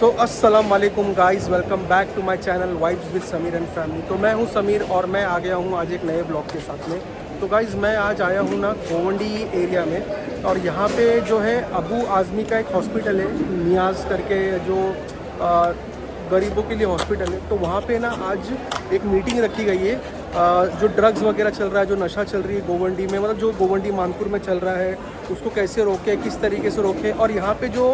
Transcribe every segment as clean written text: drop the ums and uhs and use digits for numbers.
सो अस्सलाम वालेकुम guys, welcome back to my channel vibes with Sameer and family. तो मैं हूं समीर और मैं आ गया हूं आज एक नए ब्लॉग के साथ में। तो गाइस मैं आज आया हूं ना गोवंडी एरिया में, और यहां पे जो है अबू आज़मी का एक हॉस्पिटल है, नियाज़ करके, जो गरीबों के लिए हॉस्पिटल है। तो वहाँ पे ना आज एक मीटिंग रखी गई है। जो ड्रग्स वगैरह चल रहा है, जो नशा चल रही है गोवंडी में, मतलब जो गोवंडी मानपुर में चल रहा है, उसको कैसे रोके, किस तरीके से रोके। और यहाँ पे जो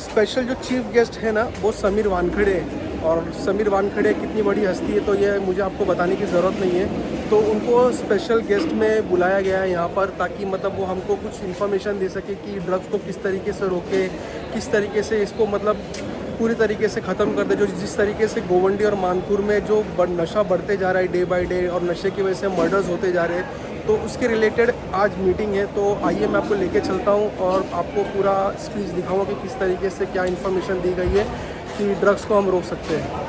स्पेशल जो चीफ गेस्ट है ना, वो समीर वानखेड़े है। और समीर वानखेड़े कितनी बड़ी हस्ती है तो ये मुझे आपको बताने की ज़रूरत नहीं है। तो उनको स्पेशल गेस्ट में बुलाया गया है यहाँ पर, ताकि मतलब वो हमको कुछ इन्फॉर्मेशन दे सके कि ड्रग्स को किस तरीके से रोके, किस तरीके से इसको मतलब पूरी तरीके से ख़त्म कर दे। जो जिस तरीके से गोवंडी और मानपुर में जो नशा बढ़ते जा रहा है डे बाय डे, और नशे की वजह से मर्डर्स होते जा रहे हैं, तो उसके रिलेटेड आज मीटिंग है। तो आइए मैं आपको लेके चलता हूँ और आपको पूरा स्पीच दिखाऊंगा कि किस तरीके से क्या इन्फॉर्मेशन दी गई है कि ड्रग्स को हम रोक सकते हैं।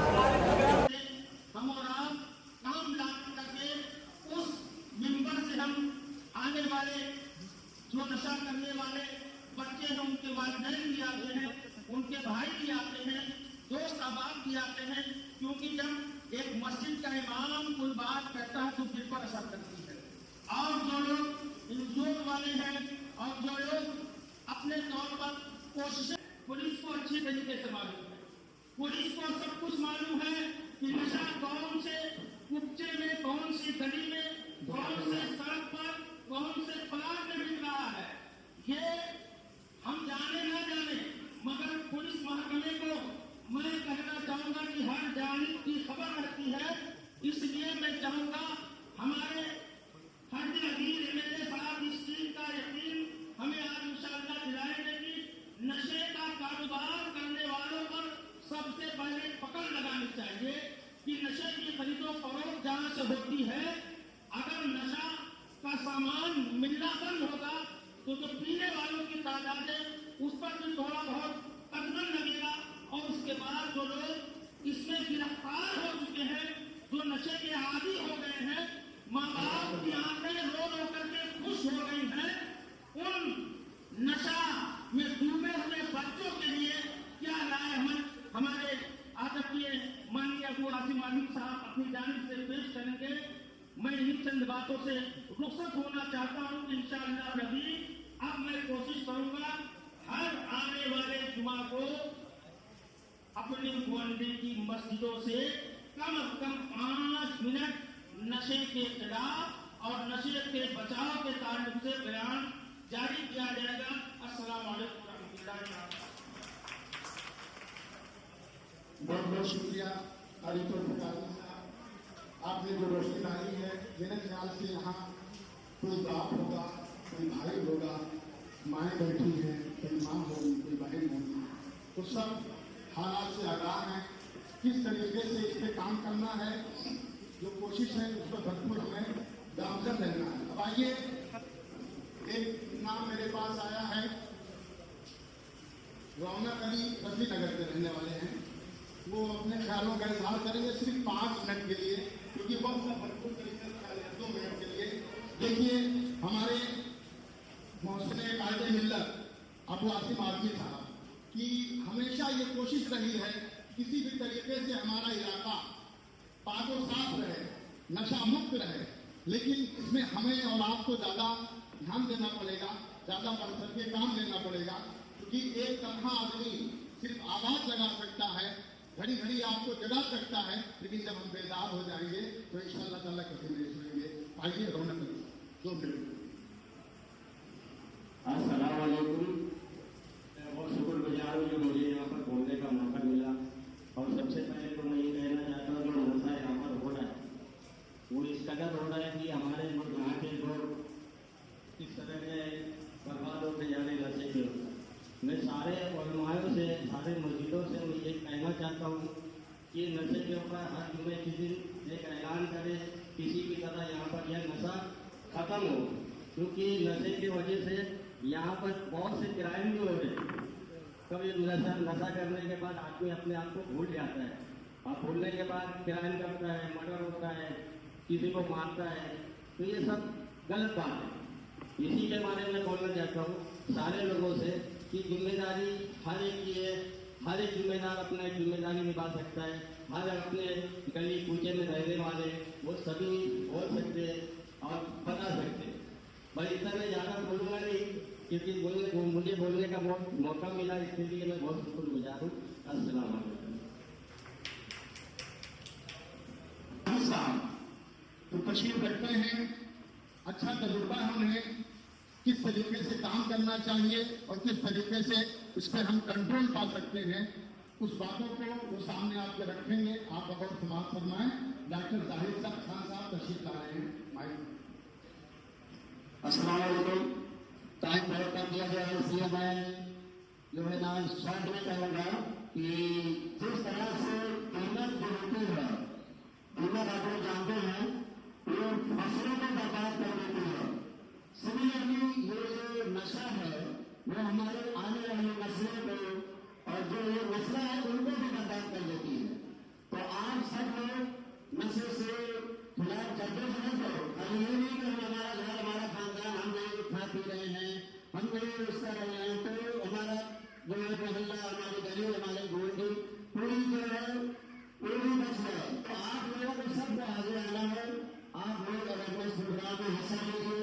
जो नशा करने वाले बच्चे हैं, उनके वालिदैन भी आते हैं, उनके भाई भी आते हैं, दोस्त अहबाब भी आते हैं, क्योंकि जब एक मस्जिद का इमाम कोई बात कहता है तो दिल पर असर करती है। और जो लोग इंजोर वाले हैं और जो लोग अपने तौर पर कोशिश, पुलिस को अच्छी तरीके से मालूम है, पुलिस को सब कुछ मालूम है कि नशा कौन से कुप्चे में, कौन सी गली में, कौन से सड़क पर, कौन से प्लाट में बिक रहा है। ये हम जाने ना जाने, मगर पुलिस महकमे को मैं कहना चाहूंगा कि हर जानिब की खबर रहती है। इसलिए मैं चाहूंगा हमारे हर अजीज एमएलए साहब इस चीज का यकीन हमें आज इंशाअल्लाह दिलाएंगे कि नशे का कारोबार करने वालों पर सबसे पहले पकड़ लगानी चाहिए कि नशे की खरीदो फरोख्त जहां से होती है, अगर नशा का सामान मिलना बंद होगा तो जो पीने वालों की तादाद है उस पर भी थोड़ा बहुत कदम लगेगा। और उसके बाद जो लोग इसमें गिरफ्तार हो चुके हैं, जो नशे के आदी हो गए हैं, माँ बाप की आंखें रो रो करके खुश हो गई हैं, उन नशा में डूबे हुए बच्चों के लिए क्या राय हमारे आदरणीय माननीय अबू आज़मी मालिक साहब अपनी जानिब से पेश करेंगे। मैं इन चंद बातों से रुखसत होना चाहता हूँ कि इंशाअल्लाह नबी अब मैं कोशिश करूंगा हर आने वाले जुमा को अपनी गोवंडी की मस्जिदों से कम 5 मिनट नशे के खिलाफ और नशे के बचाव के ताल्लुक से बयान जारी किया जाएगा। अस्सलाम वालेकुम रहमतुल्लाहि व बरकातहू। बहुत बहुत शुक्रिया आपने जो रोशनी डाली है। मेरे ख्याल से यहाँ कोई बाप होगा, कोई भाई होगा, माएँ बैठी हैं, कोई माँ होगी, कोई बहन होगी, तो सब हालात से आगाह हैं किस तरीके से इस पर काम करना है। जो कोशिश है उस पर भरपूर हमें गामजद रहना है। अब आइए, एक नाम मेरे पास आया है, रौनक अली रफी नगर के रहने वाले हैं। वो अपने ख्यालों का इजहार करेंगे सिर्फ 5 मिनट के लिए, क्योंकि वक्त का भरपूर तरीके से 2 मिनट के लिए। देखिए, हमारे मौसम कायदे मिल्लत अबू आसिम आज़मी साहब की हमेशा ये कोशिश रही है किसी भी तरीके से हमारा इलाका पाको साफ रहे, नशा मुक्त रहे। लेकिन इसमें हमें और आपको ज़्यादा ध्यान देना पड़ेगा, ज़्यादा बढ़ करके काम लेना पड़ेगा, क्योंकि एक तनहा आदमी सिर्फ आवाज़ लगा सकता है, घड़ी घड़ी आपको जगा सकता है, लेकिन जब हम बेदार हो जाएंगे तो इंशाअल्लाह ताला कभी नहीं सुनेंगे। आइए रौनक 2 मिनट। अस्सलाम वालेकुम। बहुत शुक्रगुजार हूँ जो मुझे यहाँ पर बोलने का मौका मिला। और सबसे पहले तो मैं ये कहना चाहता हूँ जो नशा यहाँ पर हो रहा है वो इस कदर हो रहा है कि हमारे लोग यहाँ के लोग इस तरह के बर्बाद होते जा रहे नशे के। मैं सारे उलमाओं से, सारे मस्जिदों से मैं ये कहना चाहता हूँ कि नशे के ऊपर हर जुमे के दिन एक ऐलान करे, किसी भी तरह यहाँ पर यह नशा ख़त्म हो, क्योंकि नशे की वजह से यहाँ पर बहुत से क्राइम भी हो रहे हैं। कभी नशा करने के बाद आदमी अपने आप को भूल जाता है, और भूलने के बाद क्राइम करता है, मर्डर होता है, किसी को मारता है। तो ये सब गलत बात है। इसी के बारे में बोलना चाहता हूँ सारे लोगों से कि जिम्मेदारी हर एक की है हर एक जिम्मेदार अपना एक जिम्मेदारी निभा सकता है। हर अपने गली कूचे में रहने वाले वो सभी बोल सकते और बता सकते। भाई इतना मैं ज़्यादा बोलूँगा नहीं, क्योंकि मुझे बोलने का मौका मिला, इसके लिए मैं बहुत शुक्रगुजार हूँ। अस्सलाम वालेकुम। तो तशरीफ रखते हैं, अच्छा तजुर्बा है उन्हें, किस तरीके से काम करना चाहिए और किस तरीके से उस पर हम कंट्रोल पा सकते हैं, उस बातों को वो सामने आपके रखेंगे। आप अगर समाज फरमाएं। डॉक्टर जाहिद खान साहब तशरीफ ला रहे हैं। माइक। अस्सलाम वालेकुम। टाइम बहुत कम दिया गया है, इसलिए मैं जो है ना शॉर्ट में कहूँगा कि जिस तरह से कीमत जो होती है, कीमत आप लोग जानते हैं, वो फसलों को बर्बाद कर देती है। सिमिलरली ये जो नशा है वो हमारे आने वाली नस्लों को और जो ये नस्लें हैं उनको भी बर्बाद कर देती है। तो आप सब लोग नशे से खिलाफ जद्दोजहद करो। अब ये नहीं कि हमारा घर, हमारा खानदान, हम नहीं खा पी रहे हैं, हम नहीं उस कर रहे हैं, तो हमारा जो है मोहल्ला, हमारी गली, हमारे गोल्डी पूरी जो है पूरी बच गए। तो आप लोगों को सबको आगे आना है। आप लोग अवेयरनेस प्रोग्राम में हिस्सा लीजिए,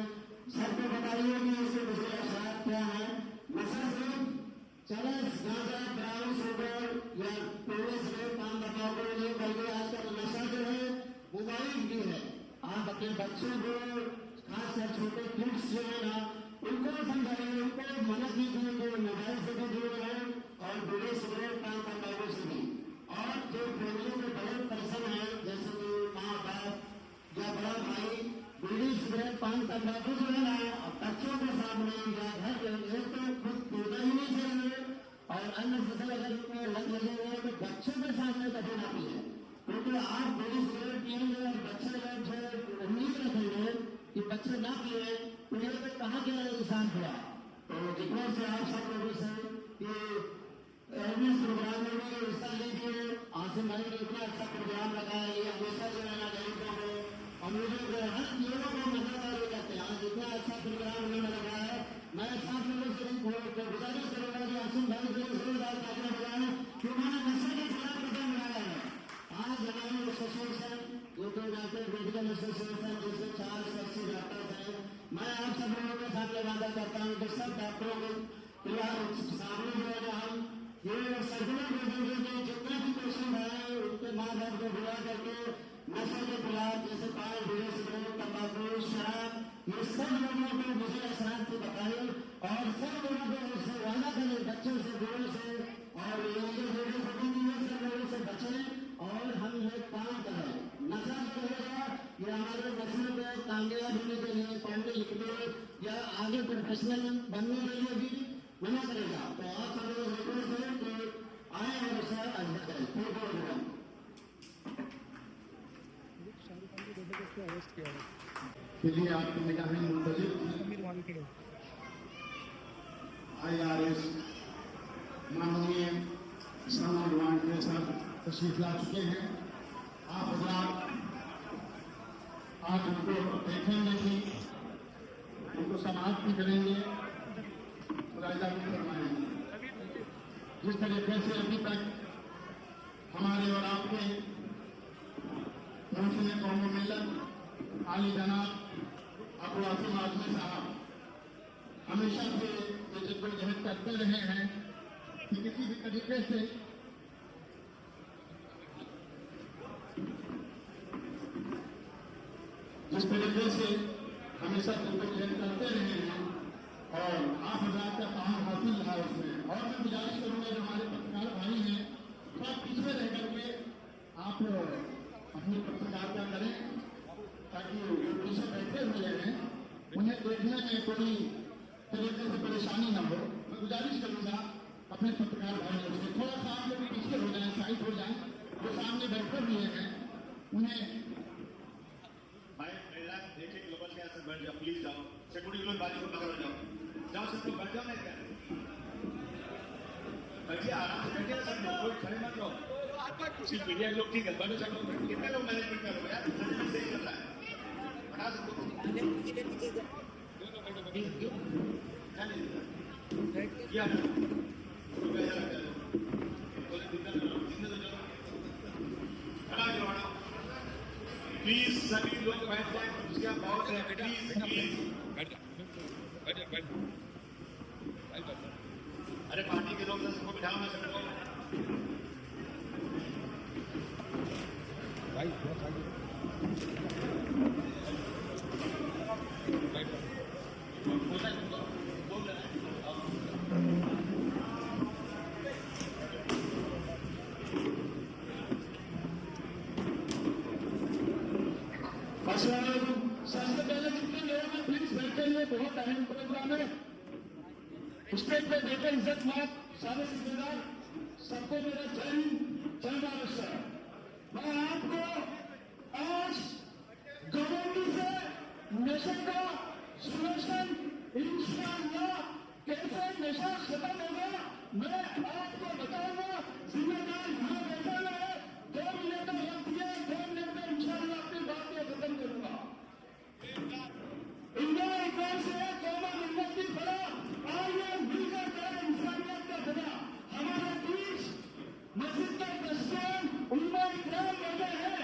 सबको बताइए कि इसके दूसरे असर क्या है। नशा सिर्फ चरस, गांजा, ब्राउन शुगर या पूरे से पान तंबाकू नहीं, बल्कि आजकल नशा जो है मोबाइल भी है। आप अपने बच्चों को, खासकर छोटे किड्स जो है ना, उनको समझाइए, उनको मदद कीजिए कि मोबाइल से भी दूर रहें और बुरे सिगरेट, पान तंबाकू से भी। और जो फैमिली में बड़े पर्सन है, जैसे कि माँ बाप या बड़ा भाई, बीड़ी सिगरेट पान तंबाकू जो है ना बच्चों के सामने या घर एक तो खुद पीना ही नहीं चाहिए, और अन्य फसल अगर उनको लग लगे हुए तो बच्चों के सामने कभी ना पिए। क्योंकि आप बीड़ी सिगरेट पिएंगे और बच्चे लोग जो उम्मीद रखेंगे कि बच्चे ना पिए, तो ये तो कहाँ के इंसान हुआ। तो रिक्वेस्ट है आप सब लोगों से कि अवेयरनेस प्रोग्राम में भी हिस्सा लीजिए। आसिम भाई ने इतना अच्छा प्रोग्राम लगाया, ये हमेशा जो है ना गरीबों को और मुझे हर लोगों को मददगारी करते हैं। आज इतना अच्छा प्रोग्राम उन्होंने लगाया है। मैं साथ लोगों से गुजारिश करूँगा कि आसिम भाई से जोरदार तालियां बजाएं कि उन्होंने नशे के खिलाफ प्रोग्राम लगाया है। आज हमारे एसोसिएशन जो कि डॉक्टर मेडिकल एसोसिएशन, जिसमें 480 डॉक्टर्स हैं, मैं आप सब लोगों के साथ वादा करता हूँ कि सब डॉक्टरों को सामने जो है हम ये सर्कुलर भेजेंगे कि जितने भी पेशेंट हैं उनके माँ बाप को बुला करके नशे के खिलाफ, जैसे पान, बीड़ी, सिगरेट, तंबाकू, शराब, ये सब लोगों को मुझे असरात से बताए और सब लोगों को उससे वादा करें, बच्चों से, बूढ़ों से और ये सब लोगों से बचें और हम ये काम करें। नशा जो रहेगा ये हमारे नस्लों को कामयाब होने के लिए, पढ़ने लिखने या आगे प्रोफेशनल बनने के लिए भी मना करेगा। तो आप सब लोग रिक्वेस्ट है कि आए और उसका अध्ययन करें। के लिए आपकी निगाहें मुंतजिर IRS माननीय इस्लाम भगवान के साथ तशरीफ ला चुके हैं। आप हजरात आज उनको देखेंगे कि उनको समाप्त भी करेंगे, मुलाहिजा भी करवाएंगे। जिस तरीके से अभी तक हमारे और आपके मुंसिन कौम मिलत आली जनाब अबू आसिम आजमी साहब हमेशा से ये जद्दोजहद करते रहे हैं कि किसी भी तरीके से जिस तरीके से हमेशा जद्दोजहद करते रहे हैं और आप हजार का काम हासिल रहा उसमें। और मैं गुजारिश करूंगा जो हमारे पत्रकार भाई हैं थोड़ा पीछे रह करके आप अपनी पत्रकारिता करें, ताकि जो पीछे बैठे हुए हैं उन्हें देखने में कोई तरीके से परेशानी न हो। मैं गुजारिश करूंगा अपने पत्रकार भाइयों से थोड़ा सा आप लोग पीछे हो जाएं, साइड हो जाएं। जो सामने बैठे हुए हैं उन्हें भाई मेरा देखिए ग्लोबल के ऐसे बैठ जाओ, प्लीज जाओ, सिक्योरिटी लोग बाजू को पकड़ जाओ, जाओ सबको बैठ जाओ। मैं क्या बैठिए, आराम से बैठिए, सब लोग कोई खड़े मत रहो। सिर्फ मीडिया के लोग ठीक है, बैठो सब लोग। कितने लोग मैनेजमेंट कर रहे हो यार, सही चल रहा है, बता सकते हो। क्या प्लीज सभी लोग बैठ जाए, कुर्सियां बहुत है, प्लीज प्लीज। अरे पार्टी के लोग सबको बिठाओ ना सबको। सबसे पहले जितने लोग हैं प्लीज बैठे हुए, बहुत अहम प्रोग्राम है। स्टेज पे बैठे इज्जत मात सारे रिश्तेदार सबको मेरा जय हिंद जय महाराष्ट्र। मैं आपको आज गवर्नमेंट से नशे का सुरक्षण इंशाअल्लाह कैसे नशा खत्म होगा मैं आपको बताऊंगा। जिम्मेदार यहाँ बैठा हुआ है, 2 मिनट का वक्त दिया, 2 मिनट में इंशाअल्लाह अपनी बात को खत्म करूंगा। इंडिया इकबाल से कौमा मिलत की बड़ा आइए मिलकर करें इंसानियत का बड़ा। हमारे बीच मस्जिद का दस्तान उम्मा इकराम बैठे हैं।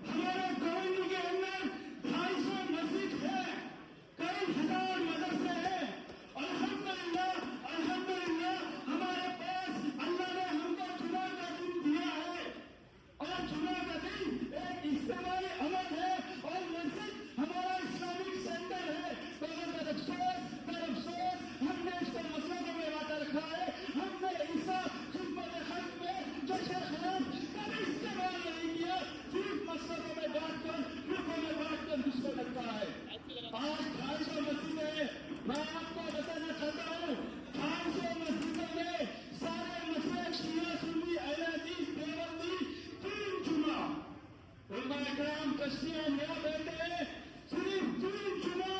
हमारे कॉलोनी के अंदर 250 मस्जिद है, कई हजार मदरसे हैं। अल्हम्दुलिल्लाह अल्हम्दुलिल्लाह हमारे पास अल्लाह ने हमको जुमा का दिन दिया है और जुमा का दिन एक इज्तिमाई अमल है और मस्जिद हमारा इस्लामिक सेंटर है। तो अगर अफसोस हमने इसको मसलों में वादा रखा है। हमने इसका खिदमत खल्क में जो शराब कभी इस्तेमाल नहीं किया, सिर्फ मसलों में बांटकर ग्रुपों में बांटकर जिसको लगता है। आज 250 मस्जिदें मैं आपको बताना चाहता हूँ, 250 मस्जिदों में सारे मसले शिया सुन्नी अहले हदीस देवबंदी 3 जुमा उलमा इकराम कश्तियां यहाँ बैठे हैं। सिर्फ 3 जुमा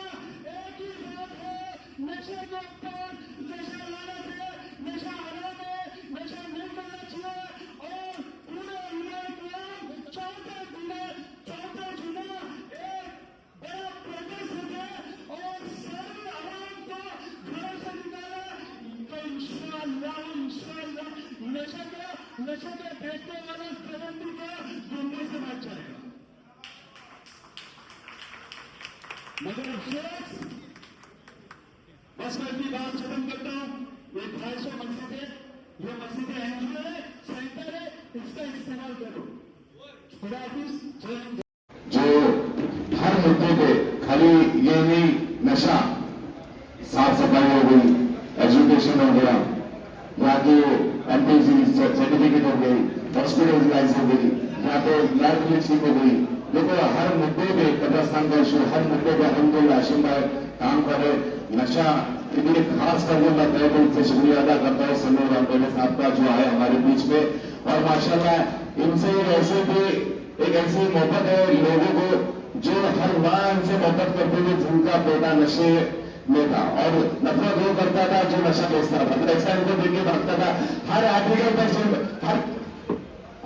एक ही बात है, नशे के ऊपर नशा लानत है, नशा हराम है, नशा नहीं करना चाहिए। और पूरे उलमा इकराम चौथे जुमा एक बड़ा प्रोटेस्ट है और सारे आवाम को घरों से निकाला। तो इंशाअल्लाह नशे के बेचने वाले प्रबंधी का दुनिया से बच जाएगा। मगर अफसोस बस मैं अपनी बात खत्म करता हूँ। ये 250 मस्जिदें, ये मस्जिदें एनजीओ है, सेंटर है, इसका इस्तेमाल करो। खुदा हाफिज, जय हिंद। जो हर मुद्दे पे खाली ये नहीं, नशा, साफ सफाई हो गई, एजुकेशन हो गया, या तो एमपीसी सर्टिफिकेट हो गई, हॉस्पिटलाइज हो गई, या तो एयर क्लीनिंग हो गई। देखो हर मुद्दे पे कब्रस्तान का इशू, हर मुद्दे पे अल्हम्दुलिल्लाह आशिम भाई काम कर रहे। नशा के लिए खास करके मैं तय दिल से शुक्रिया अदा करता हूँ समीर रामपेले साहब का जो आए हमारे बीच में। और माशाल्लाह इनसे एक ऐसी मोहब्बत है लोगों को जो हर माँ इनसे मोहब्बत करते हुए जिनका बेटा नशे में था और नफरत वो करता था जो नशा बेचता था, ऐसा इनको देख के भागता था। हर आर्टिकल पर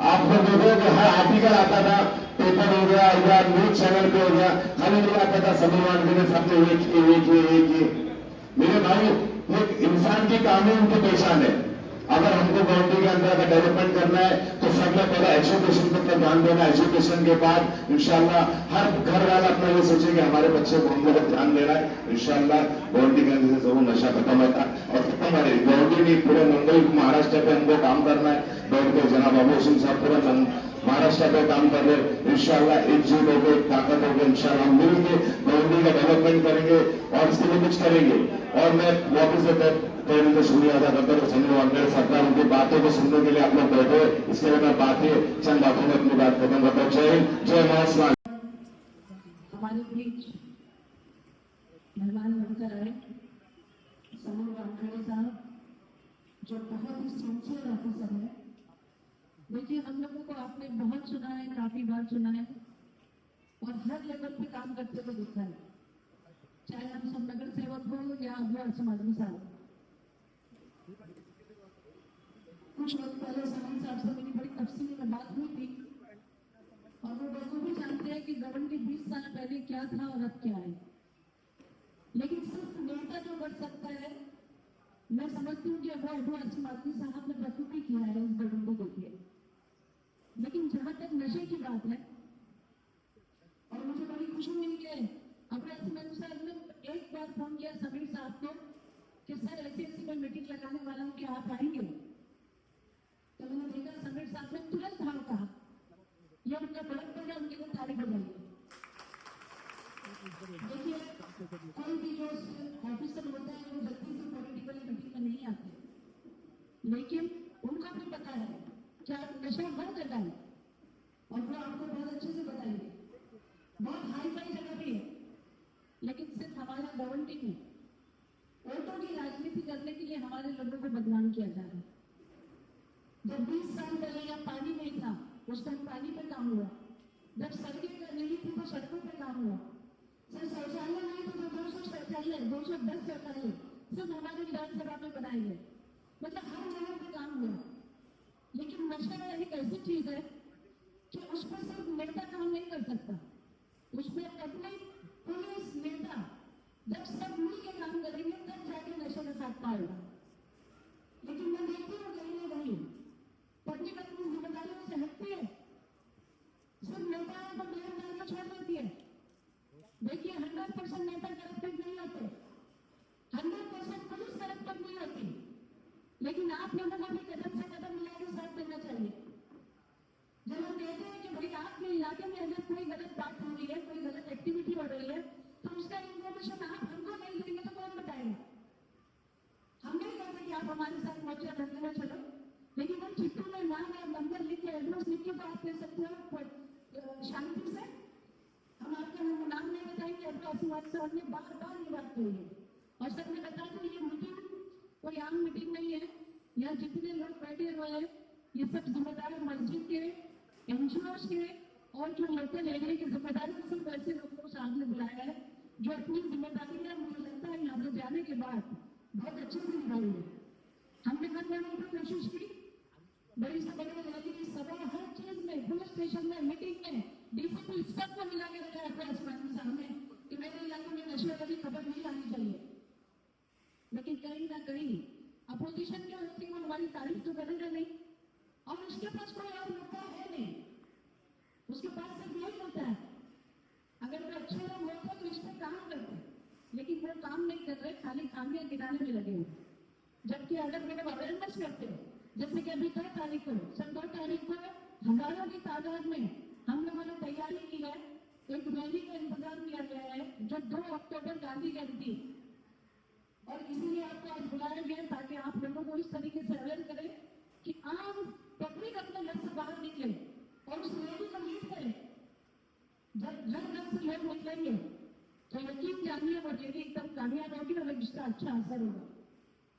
आप लोग देखो कि हर आर्टिकल आता था, पेपर हो गया या न्यूज चैनल पे हो गया, खाली नहीं आता था समीर वानखेड़े साहब ने ये किए। मेरे भाई ये इंसान की कहानी उनकी पहचान है। अगर हमको बाउंड्री के अंदर अगर डेवलपमेंट करना है तो सबसे पहले एजुकेशन पर ध्यान देना। एजुकेशन के बाद इंशाल्लाह हर घर वाला अपना ये सोचे कि हमारे बच्चे को हम लोग ध्यान देना है। इंशाल्लाह बाउंड्री के अंदर से जरूर नशा खत्म होता है और खत्म हो रही बाउंड्री नहीं, पूरे मुंबई महाराष्ट्र पे हमको काम करना है। बैठ के जनाब अबू सिंह साहब पूरा महाराष्ट्र पे काम कर रहे। इंशाल्लाह एकजुट होकर एक ताकत होकर इंशाल्लाह हम मिलकर बाउंड्री का डेवलपमेंट करेंगे और इसके लिए कुछ करेंगे। और मैं वापस से तो शुक्रिया अदा करता हूँ समीर वानखेड़े सरकार, उनकी बातों को सुनने के लिए आप लोग बैठे। इसके लिए मैं चंद बातों में अपनी बात खत्म करता हूँ। जय हिंद, जय महाराष्ट्र। हमारे बीच मेहमान बनकर आए समीर वानखेड़े साहब, जो बहुत ही सिंसियर ऑफिसर है। देखिए हम लोगों को आपने बहुत सुना है, काफी बार सुना है और हर लेवल पे काम करते हुए दिखा है, चाहे हम सब नगर सेवक हो या अगला समाजी साहब। कुछ वक्त पहले समीर साहब से मेरी बड़ी तफसील में बात हुई थी और वो बखूबी जानते हैं कि गवर्नमेंट 20 साल पहले क्या था और अब क्या है। लेकिन सिर्फ नेता जो कर सकता है मैं समझती हूँ कि वो आसिम आदमी साहब ने प्रस्तुति किया है इस बंदी के लिए। लेकिन जहां तक नशे की बात है, और मुझे बड़ी खुशी हुई कि अपने एसएमएस साहब ने एक बार फोन किया समीर साहब को कि सर ऐसी ऐसी मैं मीटिंग लगाने वाला हूँ कि आप आएंगे। तो मैंने देखा समीर साहब ने तुरंत हाँ कहा। यह उनका बड़प्पन है, उनके लिए ताली बजाइए। देखिए, कोई भी जो ऑफिसर होता है वो जल्दी से पॉलिटिकल मीटिंग में नहीं आते, लेकिन उनको भी पता है कि आप नशा हर जगह है और वो आपको बहुत अच्छे से बताएंगे। बहुत हाई फाई जगह भी है, लेकिन सिर्फ हमारा गवर्नमेंट में वोटों की राजनीति करने के लिए हमारे लोगों को बदनाम किया जा रहा है। जब 20 साल पहले यहाँ पानी नहीं था, उस टाइम पानी पे काम हुआ। जब सड़कें नहीं थी तो सड़कों पे काम हुआ। सर शौचालय नहीं तो 200 शौचालय, 210 शौचालय सिर्फ हमारे विधानसभा में बनाए गए। मतलब हर जगह पे काम हुआ। लेकिन नशा एक ऐसी चीज है कि उस पर सिर्फ नेता काम नहीं कर सकता, उसमें अपने पुलिस नेता जब सब मिल के काम करेंगे तब जाके नशे में साथ पाएगा। लेकिन मैं देखती हूँ कहीं ना कहीं पब्लिक अपनी जिम्मेदारियों से हटती है, सिर्फ नेताओं को ब्लेम करके छोड़ देती है। देखिए 100% नेता करप्टेड नहीं होते, 100% पुलिस करप्टेड नहीं होती, लेकिन आप लोगों को भी कदम से कदम मिला के साथ देना चाहिए। जब हम कहते हैं कि भाई आपके इलाके में अगर कोई गलत बात हो रही है, कोई गलत एक्टिविटी हो रही है, तो उसका इंफॉर्मेशन आप हमको नहीं देंगे तो कौन बताएगा? हम नहीं कहते कि आप हमारे साथ मोर्चा करने में चलो, लेकिन हम चिट्ठी में नाम और नंबर लिख के एड्रेस लिख के बात कर सकते हो शांति से। हम आपका नाम नहीं बताएंगे। आदिवासी साहब ने बार बार ये बात कही है और सबने बताया कि ये मीटिंग कोई आम मीटिंग नहीं है। यहाँ जितने लोग बैठे हुए हैं ये सब जिम्मेदार मस्जिद के, एनजीओ के और जो लोकल एरिया के जिम्मेदार सिर्फ ऐसे लोगों को सामने बुलाया है जो अपनी जिम्मेदारी है, मुझे लगता है यहाँ से जाने के बाद बहुत अच्छे से निभाई है। हमने करने की कोशिश की, बड़ी से बड़ी रैली की सभा, हर चीज में, पुलिस स्टेशन में, मीटिंग में, डीसीपी सबको मिला के रखा है प्रेस के सामने कि मेरे इलाके में नशे वाली खबर नहीं आनी चाहिए। लेकिन कहीं ना कहीं अपोजिशन जो होती है वो हमारी तारीफ तो करेगा नहीं, और उसके पास कोई और मुद्दा है नहीं, उसके पास सिर्फ यही होता है। अगर वो अच्छे लोग होते तो इस पर काम करते, लेकिन वो काम नहीं कर रहे, खाली खामियां गिनाने में लगे हुए। जबकि अगर मेरे अवेयरनेस करते, जैसे कि अभी 2 तारीख को, सर 2 तारीख को हजारों की तादाद में हम लोगों ने तैयारी की है, एक रैली का इंतजाम किया गया है जो 2 अक्टूबर गांधी जयंती, और इसीलिए आपको आज बुलाया गया ताकि आप लोगों को इस तरीके से अवेयर करें कि आम पब्लिक अपने घर से बाहर निकले और उस रैली को लीड करें। जब घर घर से लोग निकलेंगे तो यकीन जानिए वो रैली एकदम कामयाब होगी और इसका अच्छा असर होगा।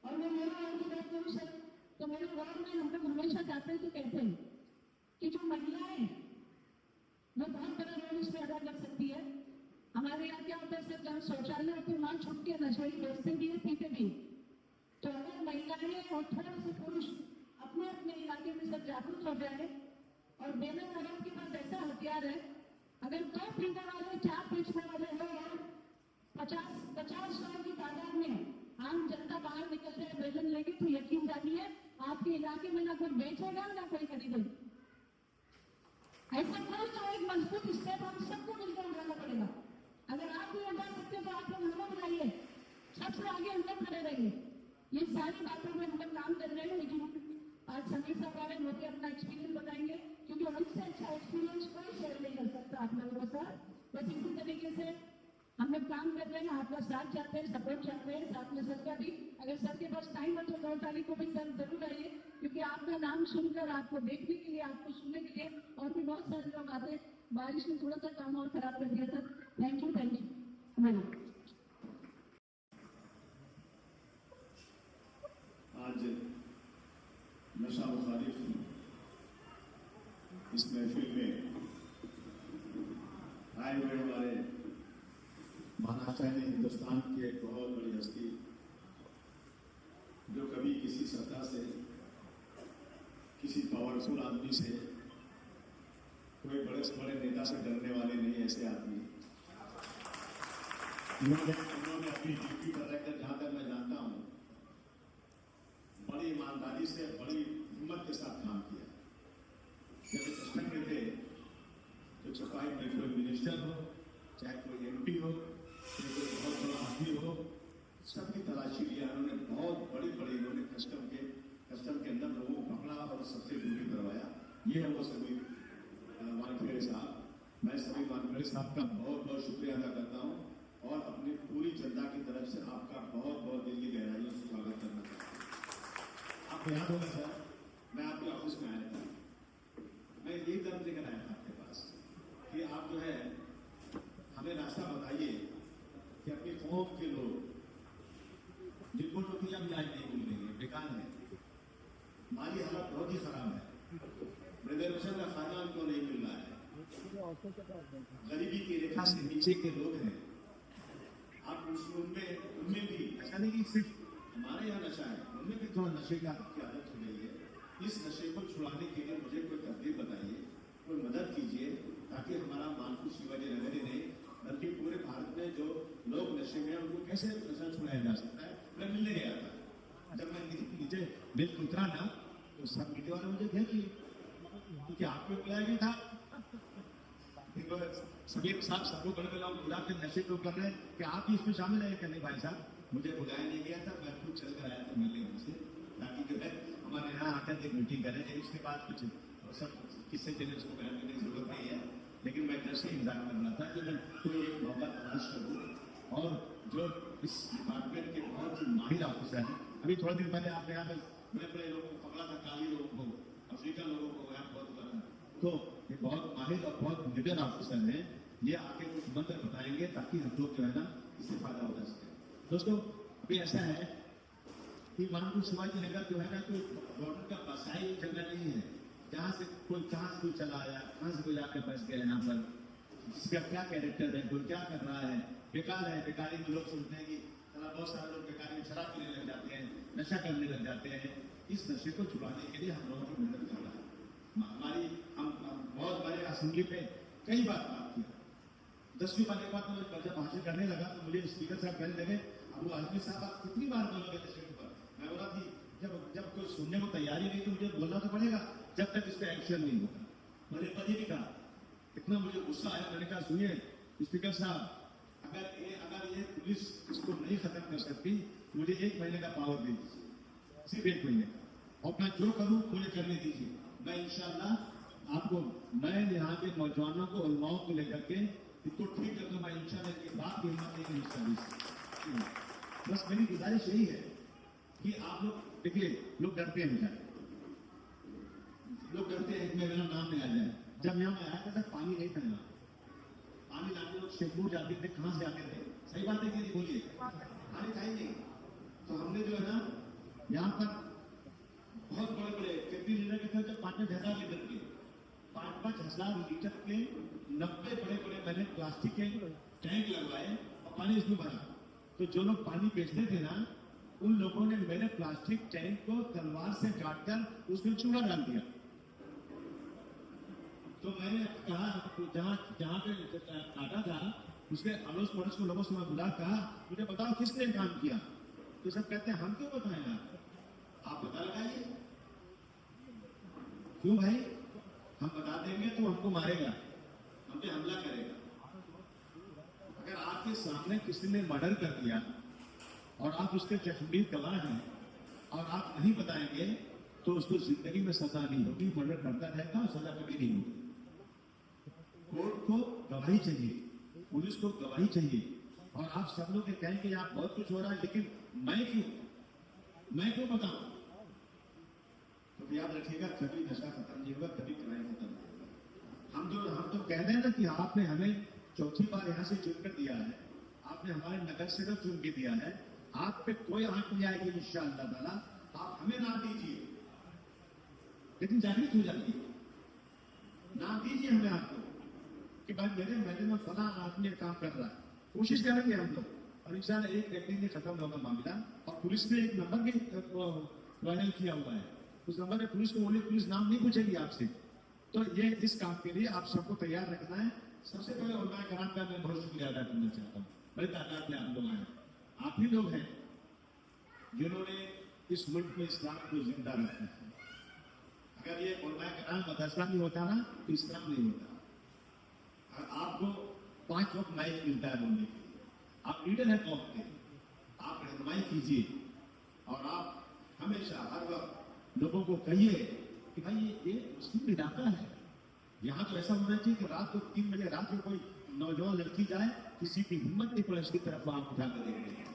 और मैं मेरे वार्ड की बात करूँ सर, तो मेरे वार्ड में हम लोग हमेशा जाते हैं तो कहते हैं कि जो महिलाएं वो बहुत बड़ा रोल इसमें अदा कर सकती है। हमारे यहाँ क्या होता है सर, जहाँ शौचालय होते वहां छुप के नशे बेचते भी है, पीते भी। तो अगर महिलाएं और थोड़े से पुरुष अपने अपने इलाके में सब जागरूक हो जाए, और बेनर अगर के पास ऐसा हथियार है, अगर 2 पीने वाले, 4 बेचने वाले लोग और 50-100 की तादाद में आम जनता बाहर निकल जाए वेतन लेके, तो यकीन जानिए आपके इलाके में ना कोई बेचेगा ना कोई खरीदेगा। ऐसा कोई तो एक मजबूत स्टेप हम सबको मिलकर उठाना पड़ेगा। अगर आप भी उठा सकते तो आप लोग हमें बुलाइए, सबसे आगे हम लोग खड़े रहेंगे। ये सारी बातों में हम लोग काम कर रहे हैं, लेकिन आज समीर साहब आए, मुझे अपना एक्सपीरियंस बताएंगे, क्योंकि उनसे अच्छा एक्सपीरियंस कोई शेयर नहीं कर सकता आप लोगों के साथ। बस इसी तरीके से हम लोग काम कर रहे हैं, आपका साथ चाहते हैं, सपोर्ट चाहते हैं, साथ में सर का भी। अगर सर के पास टाइम हो तो 2 तारीख को भी सर जरूर आइए, क्योंकि आपका नाम सुनकर, आपको देखने के लिए, आपको सुनने के लिए और भी बहुत सारे लोग आते हैं। बारिश ने थोड़ा सा काम और खराब कर दिया सर। Thank you. आज नशा मुखालिफ इस महफिल में आए हुए हमारे महानाचार्य हिंदुस्तान की एक बहुत बड़ी हस्ती, जो कभी किसी सत्ता से, किसी पावरफुल आदमी से, कोई बड़े से बड़े नेता से डरने वाले नहीं, ऐसे आदमी उन्होंने अपनी ड्यूटी पर रहकर, जहां तक मैं जानता हूं, से बड़ी हिम्मत के साथ काम किया। जब कष्ट में थे तो चपाई में कोई मिनिस्टर हो, चाहे कोई MP हो, चाहे कोई बहुत बड़ा आदमी हो, सबकी तलाशी लिया उन्होंने। बहुत बड़ी बड़ी उन्होंने कस्टम के अंदर लोगों को पकड़ा और सबसे ड्यूटी करवाया। ये है वो सभी वानखेड़े साहब। मैं सभी वानखेड़े साहब का बहुत बहुत शुक्रिया अदा करता हूँ और अपनी पूरी जनता की तरफ से आपका बहुत बहुत दिल की गहराइयों से स्वागत करना चाहता हूँ। आपको याद होगा सर, मैं आपके ऑफिस में आया था, मैं यही दर्द लेकर आया था आपके पास कि आप जो है हमें रास्ता बताइए कि अपनी कौम के लोग जिनको नौकरियां भी आज नहीं मिल रही है, बेकार है, माली हालत बहुत ही खराब है, रिजर्वेशन का खाना क्यों नहीं मिल रहा है, गरीबी की रेखा से नीचे के लोग हैं। आप उनमें भी ऐसा नहीं कि सिर्फ हमारे यहाँ नशा है, उनमें भी थोड़ा नशे की आदत हो गई है। इस नशे को छुड़ाने के लिए मुझे कोई तरकीब बताइए, कोई मदद कीजिए, ताकि हमारा मानपुर शिवाजी नगर ही नहीं बल्कि पूरे भारत में जो लोग नशे में हैं उनको कैसे नशा छुड़ाया जा सकता है। मैं मिलने गया था, जब मैं नीचे बिल्कुल उतरा ना तो सब मीडिया वाले मुझे थे कि आपको बुलाया गया था, सभी साहब सबको बड़े बड़ा बुला के नशे को कर रहे हैं कि आप भी इसमें शामिल है क्या? नहीं भाई साहब, मुझे बुलाया नहीं गया था, मैं खुद चल कर आया था मिलने उनसे, ताकि जो है हमारे यहाँ आकर एक मीटिंग करें। उसके बाद कुछ सब किससे चले उसको करने की जरूरत नहीं है, लेकिन मैं घर से इंतजार कर रहा था कि मैं कोई एक मौका तलाश करूँ। और जो इस डिपार्टमेंट के बहुत ही माहिर ऑफिसर हैं, अभी थोड़े दिन पहले आपने यहाँ पर बड़े बड़े लोगों को पकड़ा था, काली लोगों को, अफ्रीकन लोगों को यहाँ बहुत बड़ा, तो ये बहुत माहिर और बहुत निडर ऑफिसर हैं, ये आके कुछ मंत्र बताएंगे ताकि हम लोग जो है ना इससे फायदा हो सके। दोस्तों अभी ऐसा है कि मानपुर शिवाजी नगर जो है ना कोई गवर्नमेंट का बसाई जगह नहीं है, जहाँ से कोई चला आया, कहाँ से कोई आके फंस गया यहाँ पर, इसका क्या कैरेक्टर है, कोई क्या कर रहा है, बेकार है। बेकारी में लोग सोचते हैं कि बहुत सारे लोग बेकारी में शराब पीने लग जाते हैं, नशा करने लग जाते हैं। इस नशे को छुड़ाने के लिए हम लोगों की मदद कर रहा है। हमारी हम बहुत बड़े असेंबली पे कई बार बात की। 10वीं बार के बाद मैं जब भाषण करने लगा तो मुझे स्पीकर साहब कहने लगे, अबू आजमी साहब आप कितनी बार बोलोगे नशे के ऊपर? मैं बोला कि जब कोई सुनने को तैयारी नहीं तो मुझे बोलना तो पड़ेगा, जब तक इस पर एक्शन नहीं होगा। मैंने पति भी कहा, इतना मुझे गुस्सा आया, मैंने कहा सुनिए स्पीकर साहब, अगर ये पुलिस इसको नहीं खत्म कर सकती, मुझे 1 महीने का पावर दे दीजिए, सिर्फ 1 महीने का, और मैं जो करूँ मुझे करने दीजिए। मैं इंशाल्लाह आपको, मैं यहाँ के नौजवानों को, उलमाओं को लेकर के इसको ठीक कर दूँ। मैं इंशाल्लाह के बाद की हिम्मत नहीं कर। बस मेरी गुजारिश यही है कि आप लोग देखिए, लोग डरते हैं, लोग डरते हैं कि मेरा नाम नहीं आ जाए। जब यहाँ मैं आया था पानी नहीं था, यहाँ पानी लाने लोग शेखपुर जाते थे, कहाँ से आते थे? सही बात है कि नहीं बोलिए, पानी था ही नहीं। तो हमने जो है ना यहाँ पर बहुत बड़े बड़े 33 लीटर के थे, जब 5,000 लीटर के 5,000 लीटर के 90 बड़े बड़े मैंने प्लास्टिक के टैंक लगवाए और पानी इसमें भरा। तो जो लोग पानी बेचते थे ना, उन लोगों ने मेरे प्लास्टिक टैंक को तलवार से काटकर उसमें चूड़ा डाल दिया। तो मैंने कहा जहाँ पे काटा था उसके अड़ोस पड़ोस को लोगों से मैं बुला, कहा मुझे बताओ किसने काम किया? तो सब कहते हैं हम क्यों बताएं, आप पता लगाइए। क्यों भाई? हम बता देंगे तो हमको मारेगा, हम पे हमला करेगा। अगर आपके सामने किसी ने मर्डर कर दिया और आप उसके चश्मदीद गवाह हैं और आप नहीं बताएंगे तो उसको जिंदगी में सजा नहीं होगी, मर्डर करता रहेगा और सजा कभी नहीं होगी। कोर्ट को गवाही चाहिए, पुलिस को गवाही चाहिए, और आप सब लोग कहेंगे आप बहुत कुछ हो रहा है, लेकिन मैं क्यों बताऊं? तो याद रखिएगा, कभी नशा खत्म नहीं होगा, कभी क्राइम खत्म नहीं होगा। हम तो कह रहे हैं ना कि आपने हमें चौथी बार यहाँ से चुनकर दिया है, आपने हमारे नगर से चुन के दिया है, आप पे कोई आंख नहीं आएगी इंशाअल्लाह ताला। आप हमें नाम दीजिए, लेकिन जागृत हो जाइए, नाम दीजिए हमें आपको कि भाई मेरे महल में फला आदमी काम कर रहा है। कोशिश करेंगे हम लोग, और इंशाअल्लाह एक व्यक्ति में खत्म होगा मामला। और पुलिस ने एक नंबर भी वायरल किया हुआ है, उस नंबर पे पुलिस को बोलिए, पुलिस नाम नहीं पूछेगी आपसे। तो ये इस काम के लिए आप सबको तैयार रखना है। सबसे पहले उलमा कराम का मैं बहुत शुक्रिया अदा करना चाहता हूँ, बड़ी तादाद में आप लोग आए, आप ही लोग हैं जिन्होंने इस मुल्क में इस्लाम को जिंदा रखना है। अगर ये उलमा कराम मदरसा नहीं होता ना तो इस्लाम नहीं होता। और आपको 5 वक्त माइक मिलता है बोलने के लिए, आप लीडर हैं कौम के, आप रहनुमाई कीजिए और आप हमेशा हर वक्त लोगों को कहिए कि भाई ये मुस्लिम इलाका है, यहाँ तो ऐसा होना चाहिए कि रात को 3 बजे रात में कोई नौजवान लड़की जाए, किसी की हिम्मत नहीं पड़े उसकी तरफ आंख उठा कर देख रहे हैं।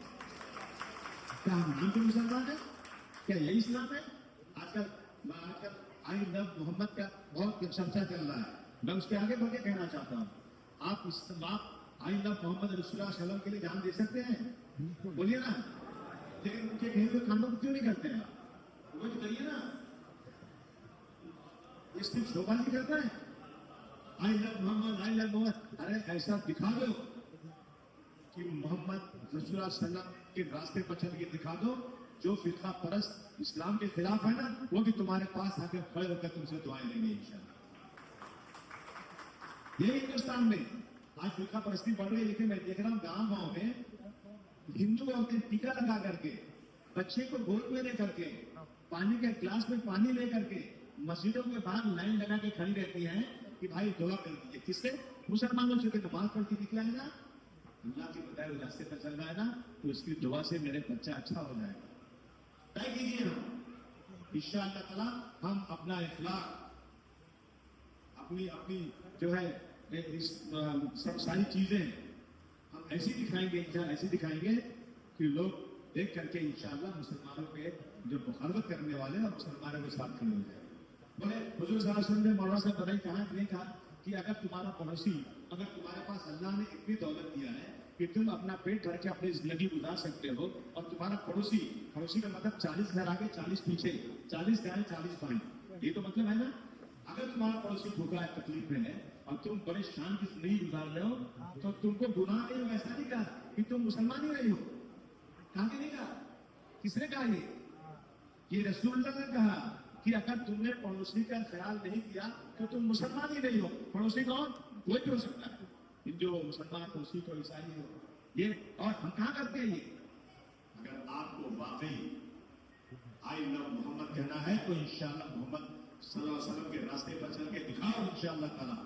क्या हम हिंदू मुसलमान है? क्या यही इस्लाम है? आजकल आई लव मोहम्मद का बहुत चर्चा चल रहा है। मैं उसके आगे बढ़ के कहना चाहता हूँ, आप आई लव मोहम्मद रसूलुल्लाह सल्लल्लाहु अलैहि वसल्लम के लिए जान दे सकते हैं? बोलिए ना। लेकिन उनके कहे हुए कामों को क्यों नहीं करते हैं? वो तो कहिए ना, ये सिर्फ शोभा नहीं करता है। आई लव मोहम्मद, अरे ऐसा दिखा दो कि मोहम्मद रसूलुल्लाह सल्लल्लाहु अलैहि वसल्लम के रास्ते पर चल के दिखा दो। जो फिरका परस्त इस्लाम के खिलाफ है ना, वो भी तुम्हारे पास आकर खड़े होकर तुमसे दुआएं लेंगे इंशाअल्लाह। ये हिंदुस्तान में आज फिरका परस्ती बढ़ रही है, लेकिन मैं देख रहा हूँ गांव में हिंदू औरतें टीका लगा करके, बच्चे को गोद में लेकर के, पानी के ग्लास में पानी लेकर के मस्जिदों के बाहर लाइन लगा के खड़ी रहती हैं कि भाई दुआ कर दीजिए। किससे? मुसलमानों से। नमाज पढ़ के निकला है ना, अल्लाह के बताए हुए रास्ते पर चल रहा है ना, तो इसकी दुआ से मेरे बच्चा अच्छा हो जाएगा। तय कीजिए हम इंशाअल्लाह ताला, हम अपना इखलाक, अपनी जो है सब सारी चीजें हम ऐसी दिखाएंगे, ऐसी दिखाएंगे कि लोग देख करके इंशाअल्लाह मुसलमानों के जो मुखालफत करने वाले हैं और मुसलमानों के साथ खड़े हो जाए। बोले हुजूर सल्लल्लाहु अलैहि वसल्लम ने मौलाना साहब बताई कहा नहीं कहा कि अगर तुम्हारा पड़ोसी, अगर तुम्हारे पास अल्लाह ने इतनी दौलत दिया है कि तुम अपना पेट भर के अपनी जिंदगी गुजार सकते हो, और तुम्हारा पड़ोसी का मतलब 40 घर आगे 40 पीछे, 40 गाय 40 पानी, ये तो मतलब है ना। अगर तुम्हारा पड़ोसी भूखा है, तकलीफ में है और तुम बड़े शान की जिंदगी गुजार रहे हो, तो तुमको गुनाह नहीं हो। ऐसा नहीं कहा कि तुम मुसलमान ही नहीं हो, कहा कि नहीं कहा? किसने कहा? ये रसूलुल्लाह ने कहा कि अगर तुमने पड़ोसी का ख्याल नहीं किया तो तुम मुसलमान ही नहीं हो। पड़ोसी कौन? कोई भी हो सकता है, हिंदू हो, मुसलमान हो, सिख हो, ईसाई हो, ये। और हम कहाँ करते हैं ये? अगर आपको वाकई आई लव मोहम्मद कहना है तो इंशाअल्लाह मोहम्मद सल्लल्लाहु अलैहि वसल्लम के रास्ते पर चल के दिखाओ, इंशाअल्लाह ताला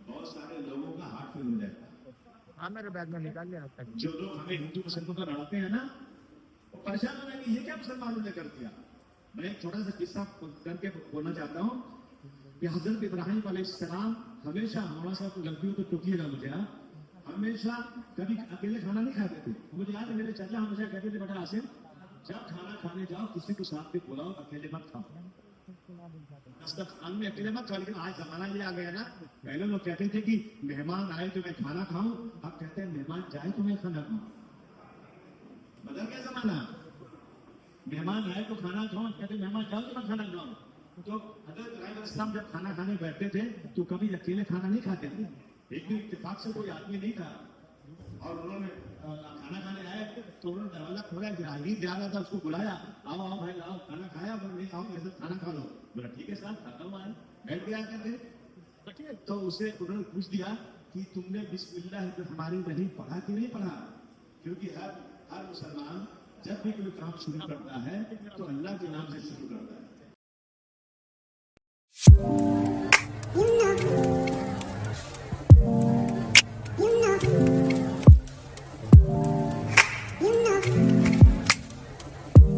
बहुत सारे लोगों का हार्ट फेल हो जाएगा। हाँ, मेरे बैग में निकाल लिया। जो लोग हमें हिंदू मुसलमान को लड़ाते हैं ना, वो परेशान हो जाएंगे, ये क्या मुसलमानों ने कर दिया। मैं एक छोटा सा किस्सा करके बोलना चाहता हूँ कि हजरत इब्राहिम अलैहिस्सलाम हमेशा, हमारा साथ गलती हो तो टोकिएगा मुझे, हमेशा कभी अकेले खाना नहीं खाते थे। मुझे याद है मेरे चाचा हमेशा कहते थे, बेटा आसिम जब खाना खाने जाओ किसी को साथ में बुलाओ, अकेले मत खाओ। दस्तरखान में अकेले मत खाओ। लेकिन आज जमाना ये आ गया ना, पहले लोग कहते थे कि मेहमान आए तो मैं खाना खाऊं, अब कहते हैं मेहमान जाए तो मैं खाना खाऊं। बदल गया जमाना। मेहमान आए तो खाना खाओ, कहते मेहमान जाओ तो मैं खाना खाऊं। तो हजरत इब्राहिम अलैहिस्सलाम जब खाना खाने बैठते थे तो कभी अकेले खाना नहीं खाते थे। एक दिन इत्तेफाक से कोई आदमी नहीं था और उन्होंने खाना खाने आए तो उन्होंने दरवाजा खोला, राहगीर जा रहा था, उसको बुलाया, आओ आओ भाई आओ, खाना खाया? बोले नहीं, आओ मेरे साथ खाना खा लो। बोला ठीक है साहब, खाता हूँ। आए बैठ गया कहते, तो उसे उन्होंने पूछ दिया कि तुमने बिस्मिल्लाह हमारी नहीं पढ़ा कि नहीं पढ़ा? क्योंकि हर मुसलमान जब भी कोई काम शुरू करता है तो अल्लाह के नाम से शुरू करता है।